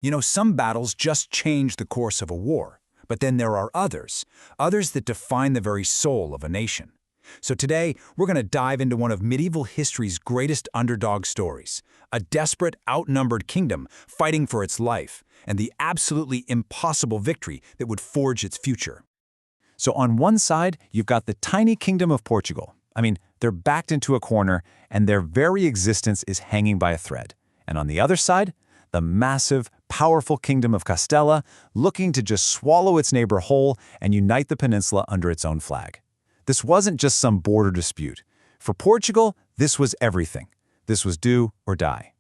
You know, some battles just change the course of a war, but then there are others that define the very soul of a nation. So today, we're going to dive into one of medieval history's greatest underdog stories, a desperate, outnumbered kingdom fighting for its life, and the absolutely impossible victory that would forge its future. So on one side, you've got the tiny kingdom of Portugal. I mean, they're backed into a corner, and their very existence is hanging by a thread. And on the other side, the massive, powerful kingdom of Castella, looking to just swallow its neighbor whole and unite the peninsula under its own flag. This wasn't just some border dispute. For Portugal, this was everything. This was do or die.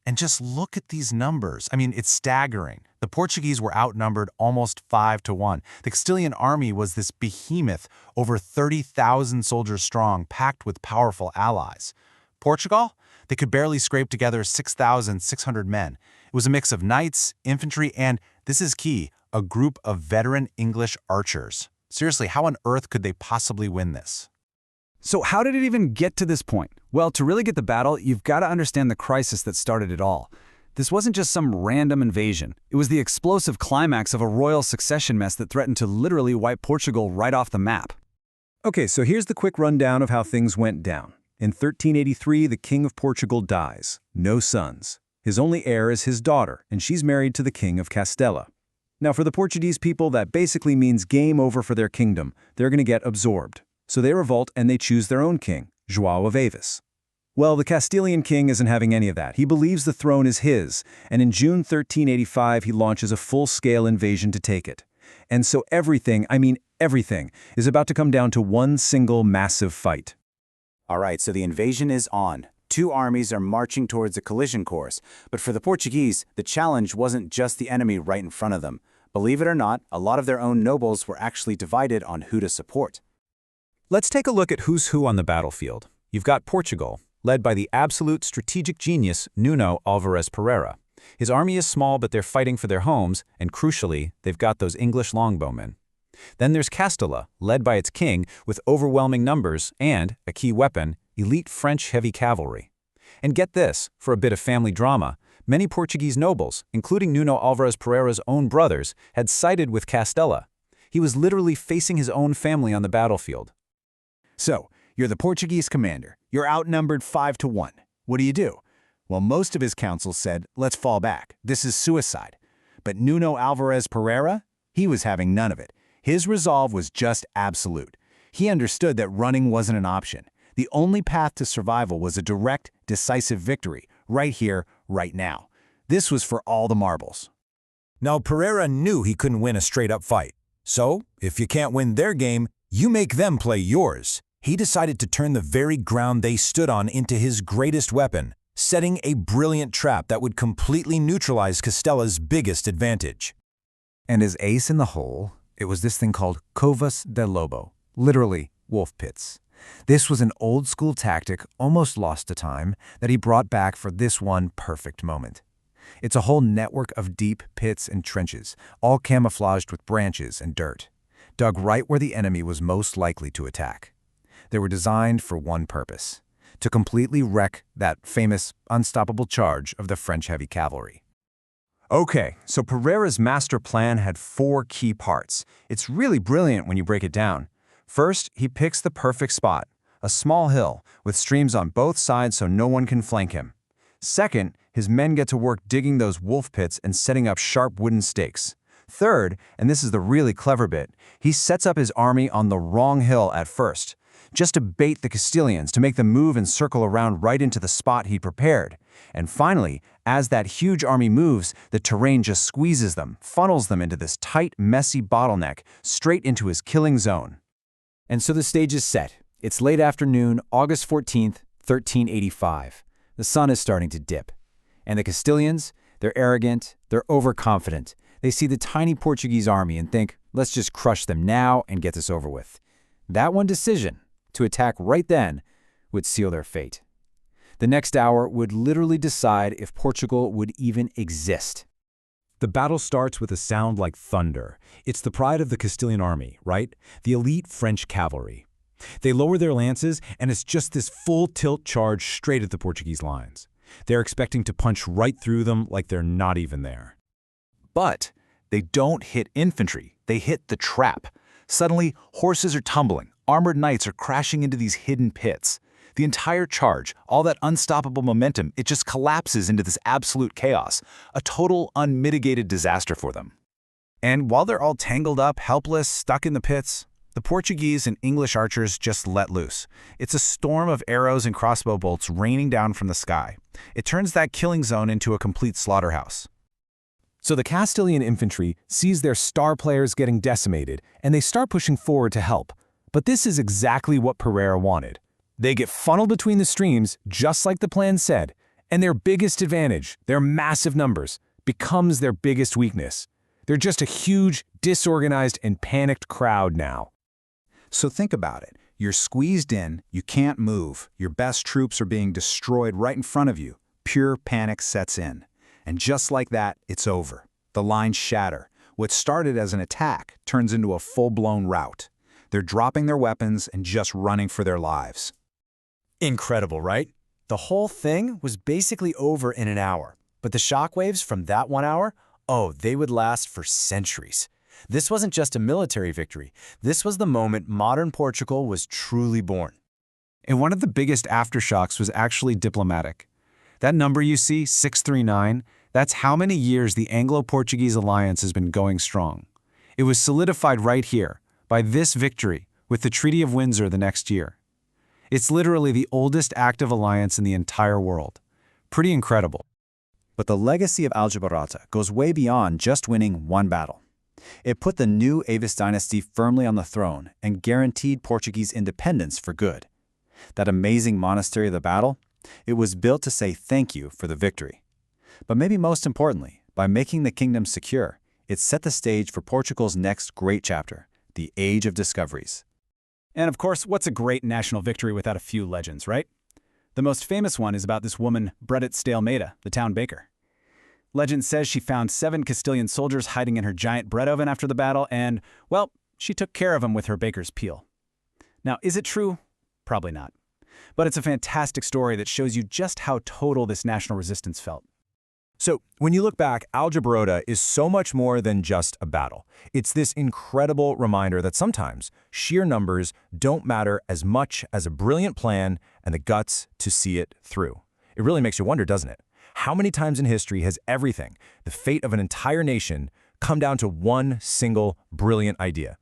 And just look at these numbers. I mean, it's staggering. The Portuguese were outnumbered almost 5-1. The Castilian army was this behemoth, over 30,000 soldiers strong, packed with powerful allies. Portugal? They could barely scrape together 6,600 men. It was a mix of knights, infantry, and, this is key, a group of veteran English archers. Seriously, how on earth could they possibly win this? So how did it even get to this point? Well, to really get the battle, you've got to understand the crisis that started it all. This wasn't just some random invasion. It was the explosive climax of a royal succession mess that threatened to literally wipe Portugal right off the map. Okay, so here's the quick rundown of how things went down. In 1383, the King of Portugal dies. No sons. His only heir is his daughter, and she's married to the King of Castella. Now, for the Portuguese people, that basically means game over for their kingdom. They're going to get absorbed. So they revolt and they choose their own king, João of Avis. Well, the Castilian king isn't having any of that. He believes the throne is his, and in June 1385, he launches a full-scale invasion to take it. And so everything, I mean everything, is about to come down to one single massive fight. All right, so the invasion is on. Two armies are marching towards a collision course, but for the Portuguese, the challenge wasn't just the enemy right in front of them. Believe it or not, a lot of their own nobles were actually divided on who to support. Let's take a look at who's who on the battlefield. You've got Portugal, led by the absolute strategic genius Nuno Álvares Pereira. His army is small, but they're fighting for their homes, and crucially, they've got those English longbowmen. Then there's Castilla, led by its king with overwhelming numbers and, a key weapon, elite French heavy cavalry. And get this, for a bit of family drama, many Portuguese nobles, including Nuno Álvares Pereira's own brothers, had sided with Castella. He was literally facing his own family on the battlefield. So, you're the Portuguese commander. You're outnumbered 5-1. What do? Well, most of his council said, let's fall back. This is suicide. But Nuno Álvares Pereira? He was having none of it. His resolve was just absolute. He understood that running wasn't an option. The only path to survival was a direct, decisive victory, right here, right now. This was for all the marbles. Now, Pereira knew he couldn't win a straight-up fight. So, if you can't win their game, you make them play yours. He decided to turn the very ground they stood on into his greatest weapon, setting a brilliant trap that would completely neutralize Castella's biggest advantage. And his ace in the hole, it was this thing called Covas de Lobo, literally wolf pits. This was an old-school tactic, almost lost to time, that he brought back for this one perfect moment. It's a whole network of deep pits and trenches, all camouflaged with branches and dirt, dug right where the enemy was most likely to attack. They were designed for one purpose, to completely wreck that famous, unstoppable charge of the French heavy cavalry. Okay, so Pereira's master plan had 4 key parts. It's really brilliant when you break it down. First, he picks the perfect spot, a small hill with streams on both sides so no one can flank him. Second, his men get to work digging those wolf pits and setting up sharp wooden stakes. Third, and this is the really clever bit, he sets up his army on the wrong hill at first, just to bait the Castilians, to make them move and circle around right into the spot he prepared. And finally, as that huge army moves, the terrain just squeezes them, funnels them into this tight, messy bottleneck, straight into his killing zone. And so the stage is set. It's late afternoon, August 14th, 1385. The sun is starting to dip. And the Castilians, they're arrogant, they're overconfident. They see the tiny Portuguese army and think, let's just crush them now and get this over with. That one decision, to attack right then, would seal their fate. The next hour would literally decide if Portugal would even exist. The battle starts with a sound like thunder. It's the pride of the Castilian army, right? The elite French cavalry. They lower their lances, and it's just this full-tilt charge straight at the Portuguese lines. They're expecting to punch right through them like they're not even there. But they don't hit infantry, they hit the trap. Suddenly, horses are tumbling, armored knights are crashing into these hidden pits. The entire charge, all that unstoppable momentum, it just collapses into this absolute chaos, a total unmitigated disaster for them. And while they're all tangled up, helpless, stuck in the pits, the Portuguese and English archers just let loose. It's a storm of arrows and crossbow bolts raining down from the sky. It turns that killing zone into a complete slaughterhouse. So the Castilian infantry sees their star players getting decimated, and they start pushing forward to help. But this is exactly what Pereira wanted. They get funneled between the streams, just like the plan said, and their biggest advantage, their massive numbers, becomes their biggest weakness. They're just a huge, disorganized, and panicked crowd now. So think about it. You're squeezed in, you can't move, your best troops are being destroyed right in front of you. Pure panic sets in. And just like that, it's over. The lines shatter. What started as an attack turns into a full-blown rout. They're dropping their weapons and just running for their lives. Incredible, right? The whole thing was basically over in an hour. But the shockwaves from that 1 hour, oh, they would last for centuries. This wasn't just a military victory. This was the moment modern Portugal was truly born. And one of the biggest aftershocks was actually diplomatic. That number you see, 639, that's how many years the Anglo-Portuguese alliance has been going strong. It was solidified right here, by this victory, with the Treaty of Windsor the next year. It's literally the oldest active alliance in the entire world. Pretty incredible. But the legacy of Aljubarrota goes way beyond just winning one battle. It put the new Avis dynasty firmly on the throne and guaranteed Portuguese independence for good. That amazing monastery of the battle, it was built to say thank you for the victory. But maybe most importantly, by making the kingdom secure, it set the stage for Portugal's next great chapter, the Age of Discoveries. And of course, what's a great national victory without a few legends, right? The most famous one is about this woman, Bredet Stalemaida, the town baker. Legend says she found 7 Castilian soldiers hiding in her giant bread oven after the battle, and, well, she took care of them with her baker's peel. Now, is it true? Probably not. But it's a fantastic story that shows you just how total this national resistance felt. So, when you look back, Aljubarrota is so much more than just a battle. It's this incredible reminder that sometimes sheer numbers don't matter as much as a brilliant plan and the guts to see it through. It really makes you wonder, doesn't it? How many times in history has everything, the fate of an entire nation, come down to one single brilliant idea?